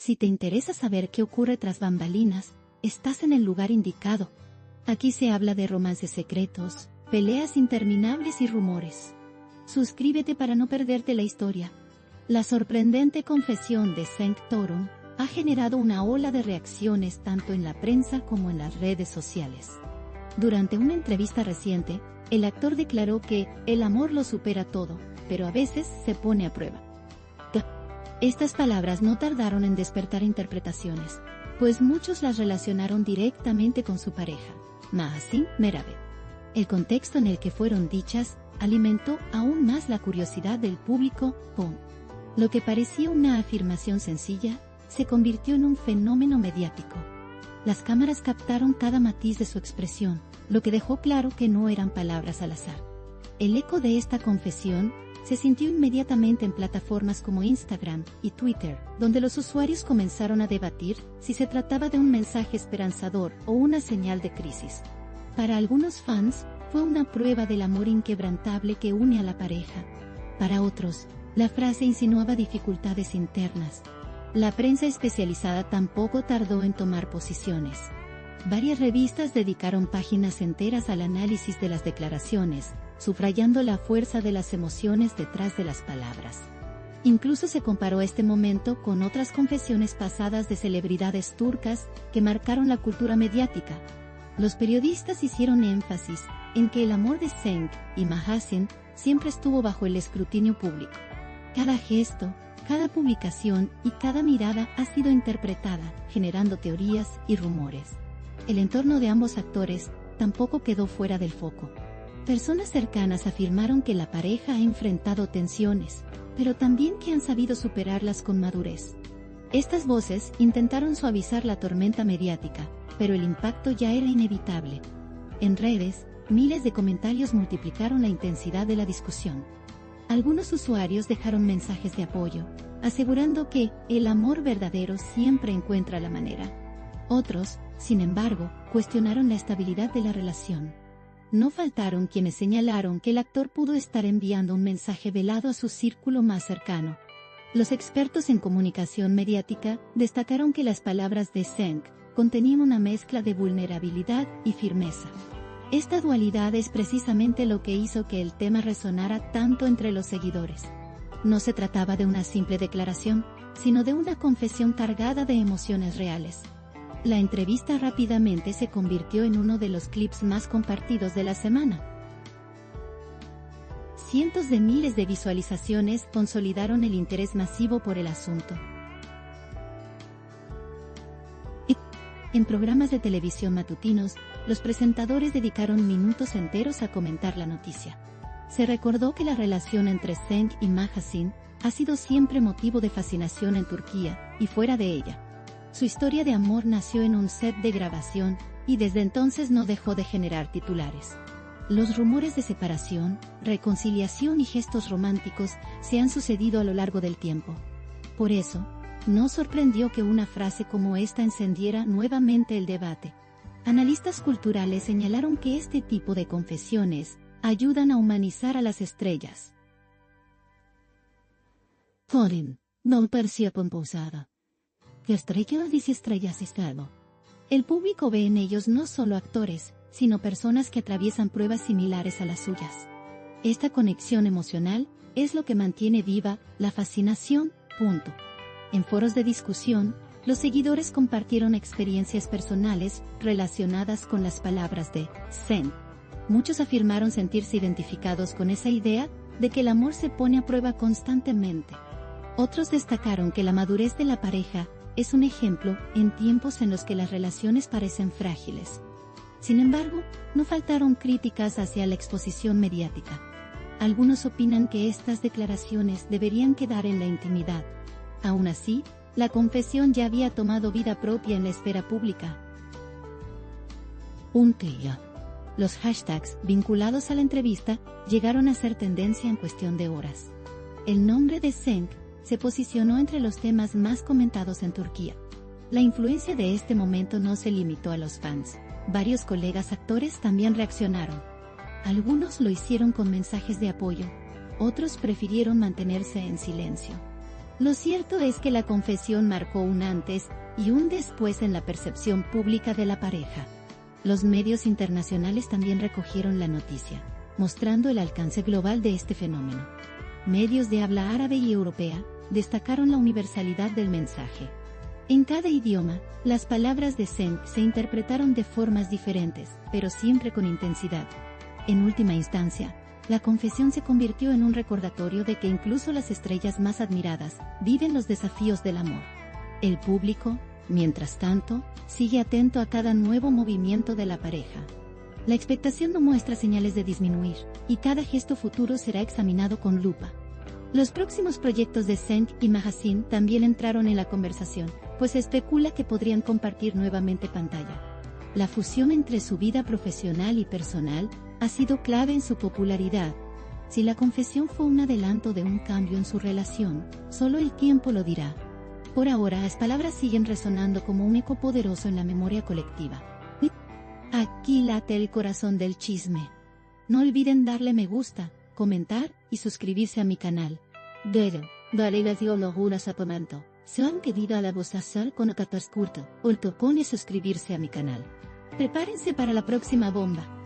Si te interesa saber qué ocurre tras bambalinas, estás en el lugar indicado. Aquí se habla de romances secretos, peleas interminables y rumores. Suscríbete para no perderte la historia. La sorprendente confesión de Cenk Torun ha generado una ola de reacciones tanto en la prensa como en las redes sociales. Durante una entrevista reciente, el actor declaró que el amor lo supera todo, pero a veces se pone a prueba. Estas palabras no tardaron en despertar interpretaciones, pues muchos las relacionaron directamente con su pareja, Mahasin Meravet. El contexto en el que fueron dichas alimentó aún más la curiosidad del público. Lo que parecía una afirmación sencilla, se convirtió en un fenómeno mediático. Las cámaras captaron cada matiz de su expresión, lo que dejó claro que no eran palabras al azar. El eco de esta confesión se sintió inmediatamente en plataformas como Instagram y Twitter, donde los usuarios comenzaron a debatir si se trataba de un mensaje esperanzador o una señal de crisis. Para algunos fans, fue una prueba del amor inquebrantable que une a la pareja. Para otros, la frase insinuaba dificultades internas. La prensa especializada tampoco tardó en tomar posiciones. Varias revistas dedicaron páginas enteras al análisis de las declaraciones, subrayando la fuerza de las emociones detrás de las palabras. Incluso se comparó este momento con otras confesiones pasadas de celebridades turcas que marcaron la cultura mediática. Los periodistas hicieron énfasis en que el amor de Cenk y Mahasin siempre estuvo bajo el escrutinio público. Cada gesto, cada publicación y cada mirada ha sido interpretada, generando teorías y rumores. El entorno de ambos actores tampoco quedó fuera del foco. Personas cercanas afirmaron que la pareja ha enfrentado tensiones, pero también que han sabido superarlas con madurez. Estas voces intentaron suavizar la tormenta mediática, pero el impacto ya era inevitable. En redes, miles de comentarios multiplicaron la intensidad de la discusión. Algunos usuarios dejaron mensajes de apoyo, asegurando que el amor verdadero siempre encuentra la manera. Otros, sin embargo, cuestionaron la estabilidad de la relación. No faltaron quienes señalaron que el actor pudo estar enviando un mensaje velado a su círculo más cercano. Los expertos en comunicación mediática destacaron que las palabras de Cenk contenían una mezcla de vulnerabilidad y firmeza. Esta dualidad es precisamente lo que hizo que el tema resonara tanto entre los seguidores. No se trataba de una simple declaración, sino de una confesión cargada de emociones reales. La entrevista rápidamente se convirtió en uno de los clips más compartidos de la semana. Cientos de miles de visualizaciones consolidaron el interés masivo por el asunto. En programas de televisión matutinos, los presentadores dedicaron minutos enteros a comentar la noticia. Se recordó que la relación entre Cenk y Mahasin ha sido siempre motivo de fascinación en Turquía y fuera de ella. Su historia de amor nació en un set de grabación, y desde entonces no dejó de generar titulares. Los rumores de separación, reconciliación y gestos románticos se han sucedido a lo largo del tiempo. Por eso, no sorprendió que una frase como esta encendiera nuevamente el debate. Analistas culturales señalaron que este tipo de confesiones ayudan a humanizar a las estrellas. Colin, no parecía pomposada. ¿Qué estrella dice estrellas estado? El público ve en ellos no solo actores, sino personas que atraviesan pruebas similares a las suyas. Esta conexión emocional es lo que mantiene viva la fascinación. En foros de discusión, los seguidores compartieron experiencias personales relacionadas con las palabras de Cenk. Muchos afirmaron sentirse identificados con esa idea de que el amor se pone a prueba constantemente. Otros destacaron que la madurez de la pareja es un ejemplo en tiempos en los que las relaciones parecen frágiles. Sin embargo, no faltaron críticas hacia la exposición mediática. Algunos opinan que estas declaraciones deberían quedar en la intimidad. Aún así, la confesión ya había tomado vida propia en la esfera pública. Un día. Los hashtags vinculados a la entrevista llegaron a ser tendencia en cuestión de horas. El nombre de Cenk se posicionó entre los temas más comentados en Turquía. La influencia de este momento no se limitó a los fans. Varios colegas actores también reaccionaron. Algunos lo hicieron con mensajes de apoyo, otros prefirieron mantenerse en silencio. Lo cierto es que la confesión marcó un antes y un después en la percepción pública de la pareja. Los medios internacionales también recogieron la noticia, mostrando el alcance global de este fenómeno. Medios de habla árabe y europea destacaron la universalidad del mensaje. En cada idioma, las palabras de Zeng se interpretaron de formas diferentes, pero siempre con intensidad. En última instancia, la confesión se convirtió en un recordatorio de que incluso las estrellas más admiradas viven los desafíos del amor. El público, mientras tanto, sigue atento a cada nuevo movimiento de la pareja. La expectación no muestra señales de disminuir, y cada gesto futuro será examinado con lupa. Los próximos proyectos de Zeng y Mahasine también entraron en la conversación, pues se especula que podrían compartir nuevamente pantalla. La fusión entre su vida profesional y personal ha sido clave en su popularidad. Si la confesión fue un adelanto de un cambio en su relación, solo el tiempo lo dirá. Por ahora, las palabras siguen resonando como un eco poderoso en la memoria colectiva. Aquí late el corazón del chisme. No olviden darle me gusta, comentar y suscribirse a mi canal. Vale lo juras a momento. Se han pedido a la voz azul con el curto, o el topón y suscribirse a mi canal. Prepárense para la próxima bomba.